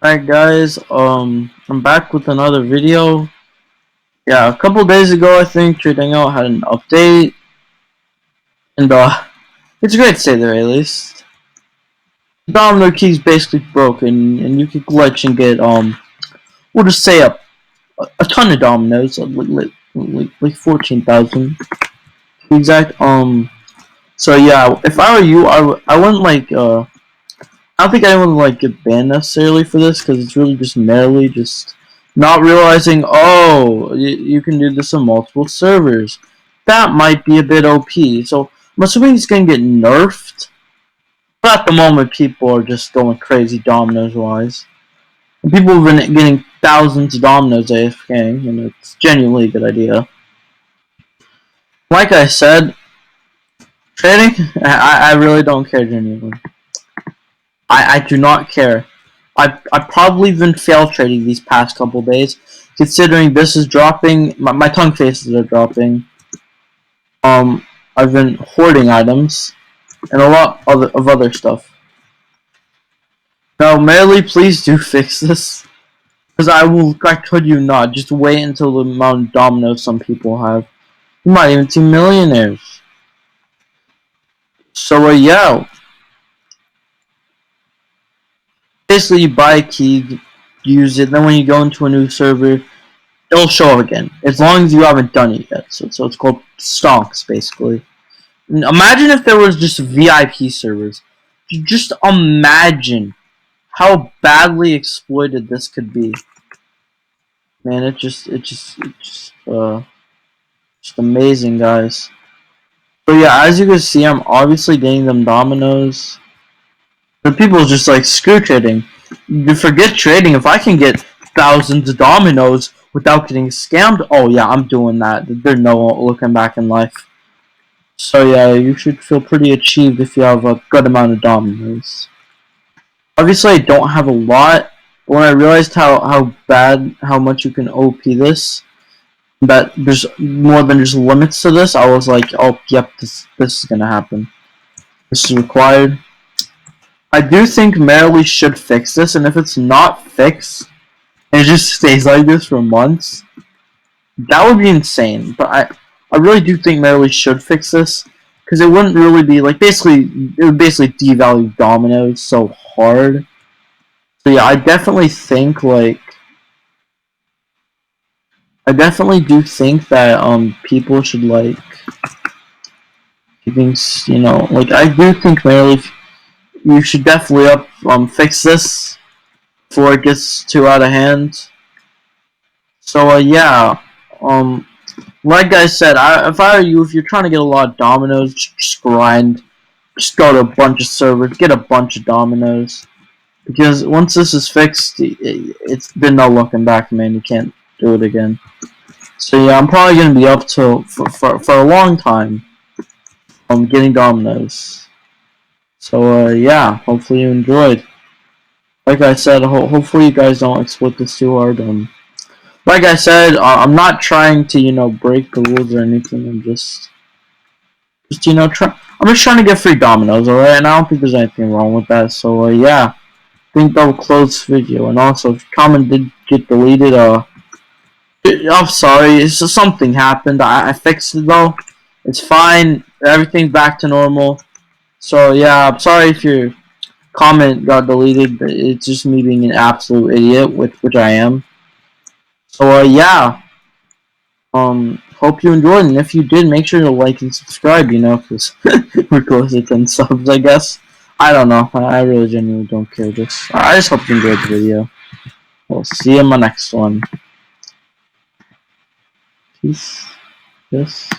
Alright guys, I'm back with another video. Yeah, a couple days ago I think Hangout had an update, and it's great to say the very least. The domino key's basically broken, and you can glitch and get, we'll just say a ton of dominoes, like 14,000 to be exact. So yeah, if I were you, I wouldn't I don't think anyone would get banned necessarily for this because it's really just merely just not realizing, oh, you can do this on multiple servers. That might be a bit OP. So I'm assuming it's going to get nerfed. But at the moment, people are just going crazy dominoes wise. And people have been getting thousands of dominoes AFK, and it's genuinely a good idea. Like I said, trading, I really don't care genuinely. I do not care. I've probably been fail trading these past couple days, considering this is dropping. My tongue faces are dropping. I've been hoarding items and a lot of other stuff. Now, Merely, please do fix this, because I could you not just wait until the amount of dominoes some people have. You might even see millionaires. So yeah, basically you buy a key, use it, then when you go into a new server, it'll show up again, as long as you haven't done it yet. So it's called stonks, basically. Imagine if there was just VIP servers. Just imagine how badly exploited this could be. Man, just amazing, guys. So yeah, as you can see, I'm obviously getting them dominoes. The people just like screw trading. You forget trading. If I can get thousands of dominoes without getting scammed, oh yeah, I'm doing that. There's no looking back in life. So yeah, you should feel pretty achieved if you have a good amount of dominoes. Obviously, I don't have a lot, but when I realized how much you can OP this, that there's more than just limits to this, I was like, oh yep, this is gonna happen. This is required. I do think Merrily should fix this, and if it's not fixed, and it just stays like this for months, that would be insane. But I really do think Merrily should fix this, because it wouldn't really be, like, it would basically devalue dominoes so hard. So yeah, I definitely do think that, people should, I do think Merrily, you should definitely fix this before it gets too out of hand. So yeah, like I said, if I were you, if you're trying to get a lot of dominoes, just grind. Just go to a bunch of servers, get a bunch of dominoes. Because once this is fixed, it's been no looking back, man. You can't do it again. So yeah, I'm probably gonna be up to for a long time. Getting dominoes. So yeah, hopefully you enjoyed. Like I said, hopefully you guys don't exploit this too hard. Like I said, I'm not trying to break the rules or anything. I'm just I'm just trying to get free dominoes, alright? And I don't think there's anything wrong with that. So yeah, I think that will close this video. And also, if your comment did get deleted, I'm sorry. It's just something happened. I fixed it though. It's fine. Everything's back to normal. So yeah, I'm sorry if your comment got deleted. It's just me being an absolute idiot, which I am. So yeah, hope you enjoyed, and if you did, make sure to like and subscribe. Because we're close to 10 subs, I guess. I don't know. I really genuinely don't care. I just hope you enjoyed the video. We'll see you in my next one. Peace. Yes.